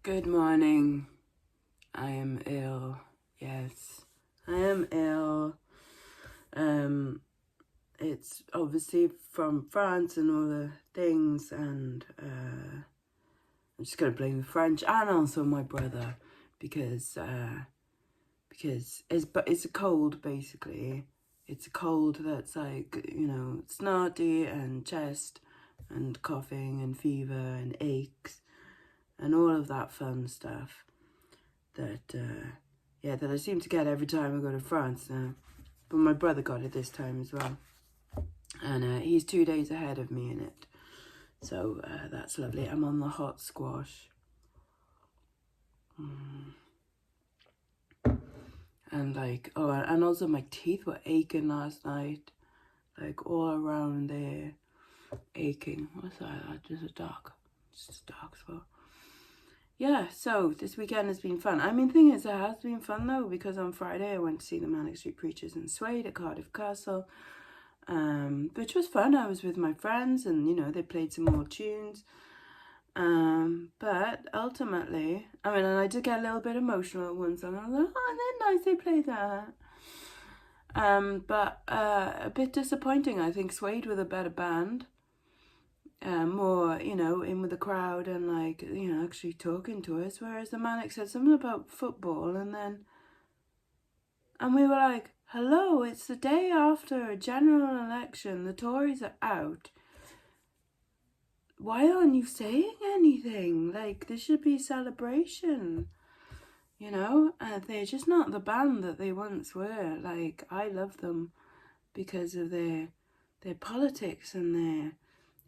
Good morning. I am ill. Yes, I am ill. It's obviously from France and all the things, and I'm just gonna blame the French and also my brother because it's a cold basically. It's a cold that's like snotty and chest and coughing and fever and aches and all of that fun stuff that that I seem to get every time I go to France now. But my brother got it this time as well, and he's 2 days ahead of me in it, so that's lovely. I'm on the hot squash, and and also my teeth were aching last night, like all around there, aching. What's that? Just a dog. It's a dog spot. Yeah, so this weekend has been fun. I mean, thing is, it has been fun though, because on Friday I went to see the Manic Preachers in Suede at Cardiff Castle, which was fun. I was with my friends, and they played some more tunes. But ultimately, and I did get a little bit emotional at one song. I was like, oh, they're nice, they played that. But a bit disappointing. I think Suede were the better band. More, in with the crowd and actually talking to us, whereas the Manic said something about football, and we were like, hello, it's the day after a general election, the Tories are out, why aren't you saying anything? Like, there should be celebration, they're just not the band that they once were. Like, I love them because of their politics and their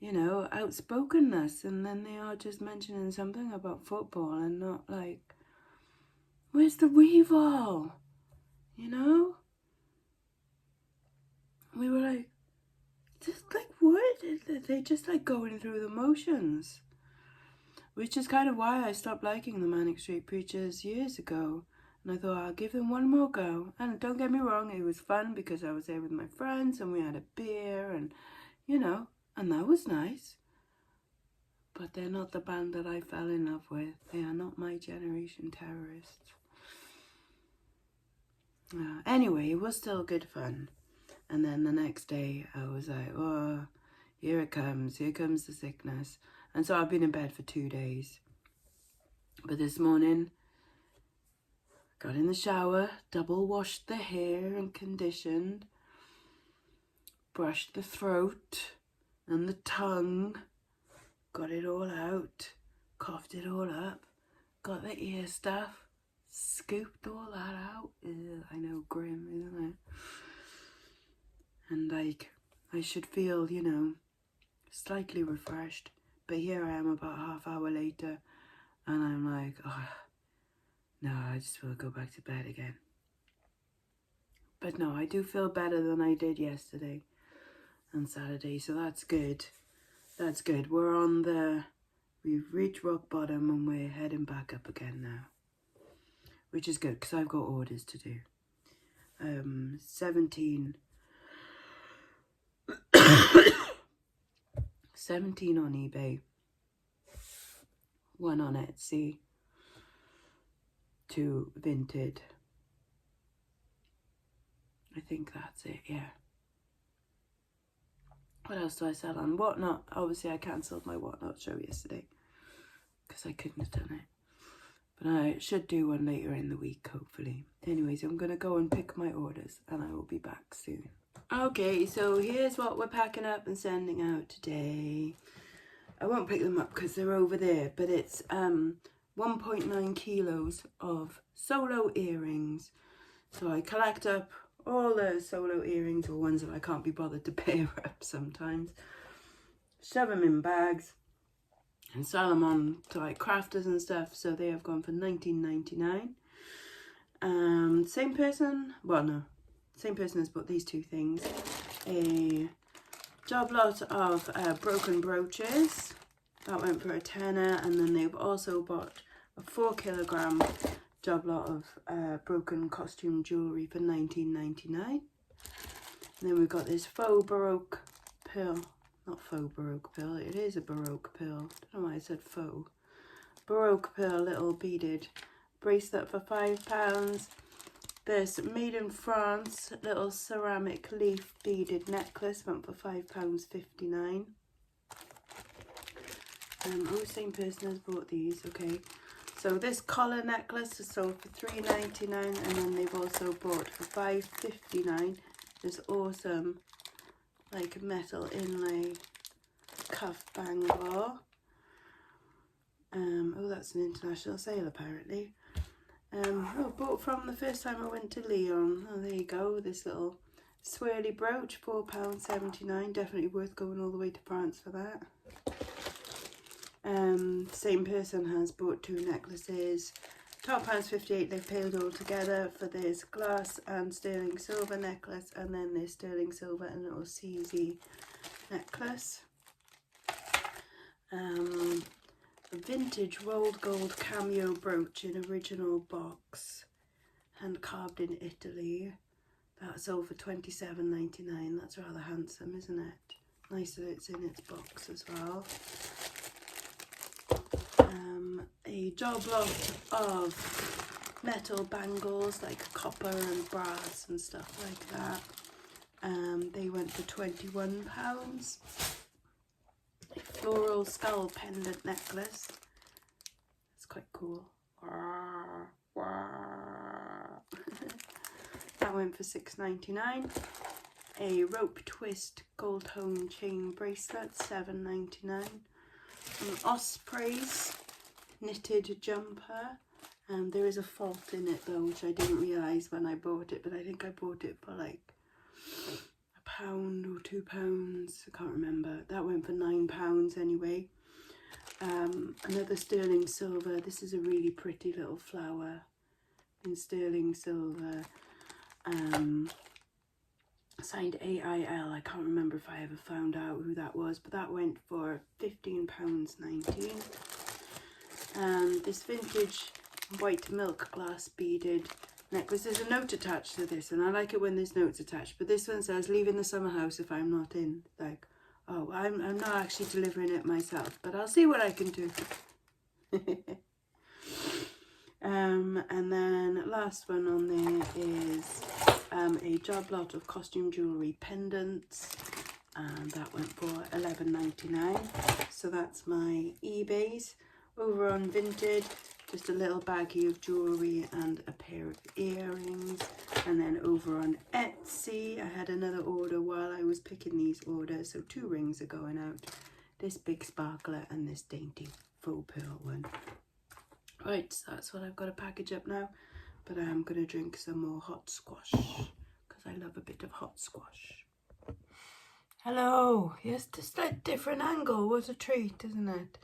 outspokenness, and then they are just mentioning something about football and not like, where's the Weevil? We were like, just like, what? They just like going through the motions, which is kind of why I stopped liking the Manic Street Preachers years ago. And I thought, I'll give them one more go. And don't get me wrong, it was fun because I was there with my friends and we had a beer and, and that was nice. But they're not the band that I fell in love with. They are not my generation terrorists. Anyway, it was still good fun. And then the next day, I was like, oh, here it comes. Here comes the sickness. And so I've been in bed for 2 days. But this morning, got in the shower, double washed the hair and conditioned, brushed the throat and the tongue, got it all out, coughed it all up, got the ear stuff, scooped all that out. I know, grim, isn't it? And I should feel, slightly refreshed. But here I am about half hour later, and I'm like, oh, no, I just will go back to bed again. But no, I do feel better than I did yesterday and Saturday, so that's good. That's good. We've reached rock bottom and we're heading back up again now, which is good because I've got orders to do. 17 on eBay, 1 on Etsy, 2 Vinted. I think that's it, yeah. What else do I sell on? Whatnot. Obviously, I cancelled my Whatnot show yesterday because I couldn't have done it. But I should do one later in the week, hopefully. Anyways, I'm going to go and pick my orders and I will be back soon. Okay, so here's what we're packing up and sending out today. I won't pick them up because they're over there, but it's 1.9 kilos of solo earrings. So I collect up all the solo earrings, or ones that I can't be bothered to pair up sometimes, shove them in bags and sell them on to like crafters and stuff. So they have gone for $19.99. Same person has bought these 2 things. A job lot of broken brooches, that went for a tenner, and then they've also bought a 4 kilogram job lot of broken costume jewellery for $19.99. Then we've got this faux Baroque pill. Not faux Baroque pill, it is a Baroque pill. I don't know why I said faux. Baroque pearl little beaded bracelet for £5. This made in France little ceramic leaf beaded necklace went for £5.59. Oh, same person has bought these. Okay, so this collar necklace is sold for £3.99, and then they've also bought for £5.59 this awesome like metal inlay cuff bangle. Oh, that's an international sale apparently. Oh, bought from the first time I went to Lyon. Oh, there you go. This little swirly brooch, £4.79. Definitely worth going all the way to France for that. Same person has bought 2 necklaces. £12.58. They've paid all together for this glass and sterling silver necklace, and then this sterling silver and little CZ necklace. A vintage rolled gold cameo brooch in original box, hand carved in Italy. That sold for £27.99. That's rather handsome, isn't it? Nice that it's in its box as well. A job lot of metal bangles like copper and brass and stuff like that. They went for £21. A floral skull pendant necklace. It's quite cool. That went for £6.99. A rope twist gold tone chain bracelet, £7.99. An Osprey's knitted jumper. There is a fault in it though, which I didn't realise when I bought it, but I think I bought it for like £1 or £2. I can't remember. That went for £9 anyway. Another sterling silver. This is a really pretty little flower in sterling silver. Signed AIL. I can't remember if I ever found out who that was, but that went for £15.19. And this vintage white milk glass beaded necklace. There's a note attached to this, and I like it when there's notes attached, but this one says leaving the summer house if I'm not in. Like, oh, I'm not actually delivering it myself, but I'll see what I can do. And then last one on there is a job lot of costume jewellery pendants, and that went for £11.99. So that's my eBays. Over on Vinted, just a little baggie of jewellery and a pair of earrings. And then over on Etsy, I had another order while I was picking these orders. So 2 rings are going out. This big sparkler and this dainty faux pearl one. Right, so that's what I've got to package up now. But I am going to drink some more hot squash, because I love a bit of hot squash. Hello. Yes, just a different angle. What a treat, isn't it?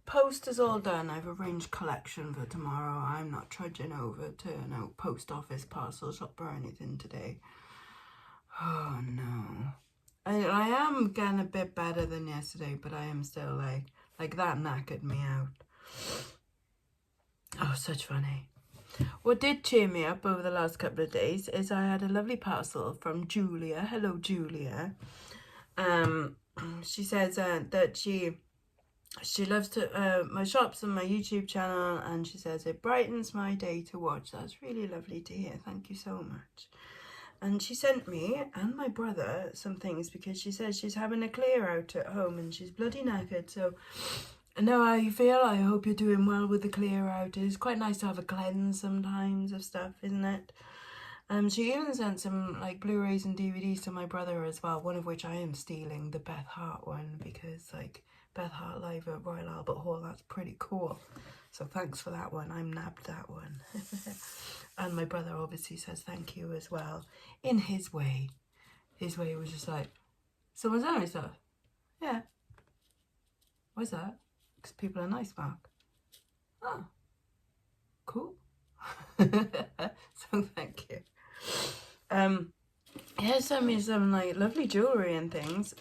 Post is all done. I've arranged collection for tomorrow. I'm not trudging over to no post office parcel shop or anything today. Oh no. I am getting a bit better than yesterday, but I am still like that knackered me out. Oh, such fun, eh? What did cheer me up over the last couple of days is I had a lovely parcel from Julia. Hello, Julia. She says that she loves to my shops and my YouTube channel, and she says it brightens my day to watch. That's really lovely to hear. Thank you so much. And she sent me and my brother some things because she says she's having a clear out at home and she's bloody knackered. So I know how you feel. I hope you're doing well with the clear out. It's quite nice to have a cleanse sometimes of stuff, isn't it? She even sent some like Blu-rays and DVDs to my brother as well, one of which I am stealing, the Beth Hart one, because like Beth Hart live at Royal Albert Hall, that's pretty cool. So thanks for that one. I'm nabbed that one. And my brother obviously says thank you as well, in his way. His way was just like, someone's sent me stuff. Yeah. Why's that? Because people are nice, Mark. Oh, cool. So thank you. Yeah, sent me some like lovely jewellery and things.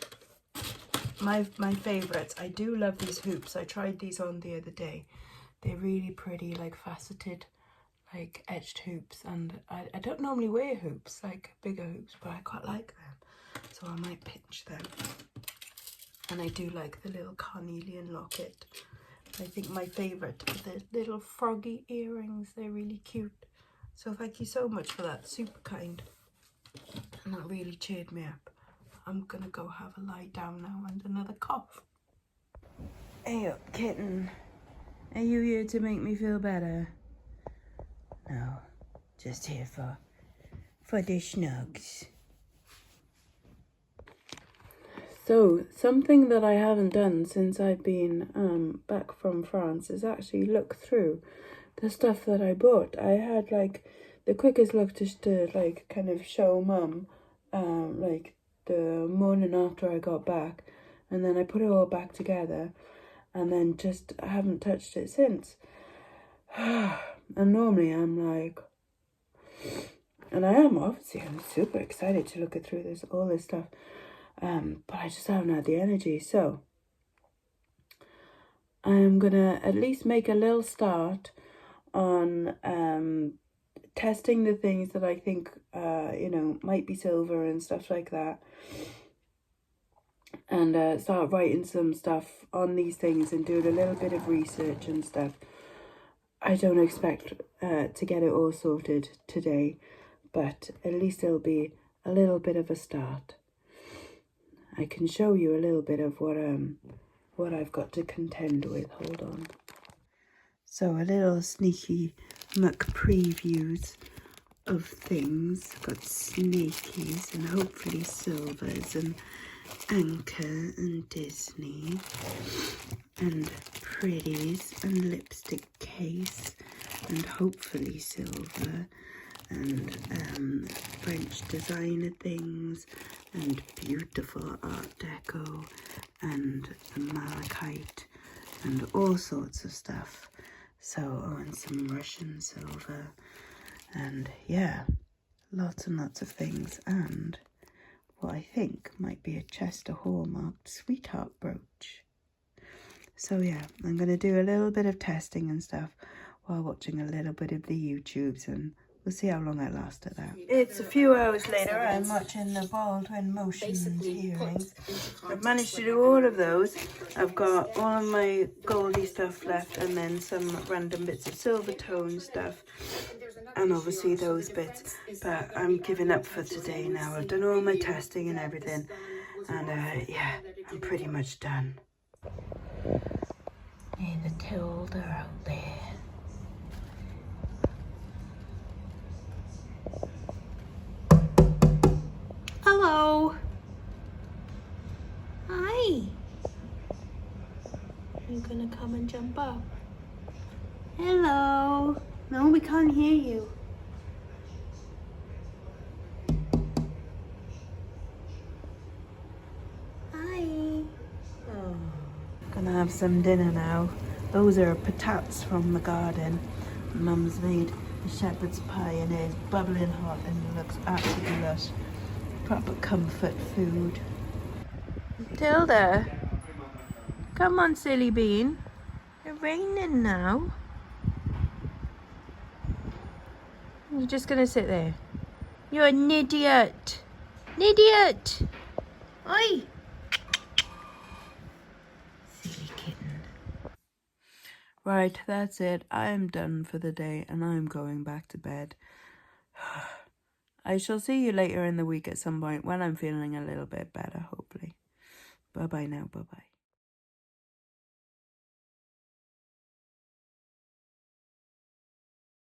My favourites. I do love these hoops. I tried these on the other day. They're really pretty, like faceted, like etched hoops. And I don't normally wear hoops, like bigger hoops, but I quite like them. So I might pinch them. And I do like the little carnelian locket I think my favourite are the little froggy earrings. They're really cute. So thank you so much for that. Super kind. And that really cheered me up. I'm going to go have a lie down now and another cough. Hey up, kitten. Are you here to make me feel better? No, just here for the snugs. So, something that I haven't done since I've been back from France is actually look through the stuff that I bought. I had like the quickest look just to like kind of show mum like the morning after I got back, and then I put it all back together, and then just I haven't touched it since. And normally I'm like, and I'm super excited to look through all this stuff. But I just haven't had the energy, so I'm gonna at least make a little start on testing the things that I think might be silver and stuff like that, and start writing some stuff on these things and doing a little bit of research and stuff. I don't expect to get it all sorted today, but at least it'll be a little bit of a start. I can show you a little bit of what I've got to contend with. Hold on. So a little sneaky muck previews of things. I've got snakies and hopefully silvers and Anchor and Disney and pretties and lipstick case and hopefully silver and French designer things and beautiful art deco and malachite and all sorts of stuff. So, and some Russian silver, and yeah, lots and lots of things, and what I think might be a Chester Hallmarked sweetheart brooch. So yeah, I'm going to do a little bit of testing and stuff while watching a little bit of the YouTubes, and we'll see how long I last at that. It's a few hours later. I'm watching the Baldwin Motions hearings. I've managed to do all of those. I've got all of my goldy stuff left, and then some random bits of silver tone stuff, and obviously those bits. But I'm giving up for today now. I've done all my testing and everything, and yeah, I'm pretty much done. Hey, the Tilda out there. Hello. Hi. You gonna come and jump up? Hello. No, we can't hear you. Hi. Oh. Gonna have some dinner now. Those are patatas from the garden. Mum's made a shepherd's pie and it's bubbling hot and it looks absolutely lush. Proper comfort food. Tilda, come on, silly bean. It's raining now. You're just gonna sit there. You're an idiot. An idiot. Oi. Silly kitten. Right, that's it. I'm done for the day and I'm going back to bed. I shall see you later in the week at some point when I'm feeling a little bit better, hopefully. Bye-bye now, bye-bye.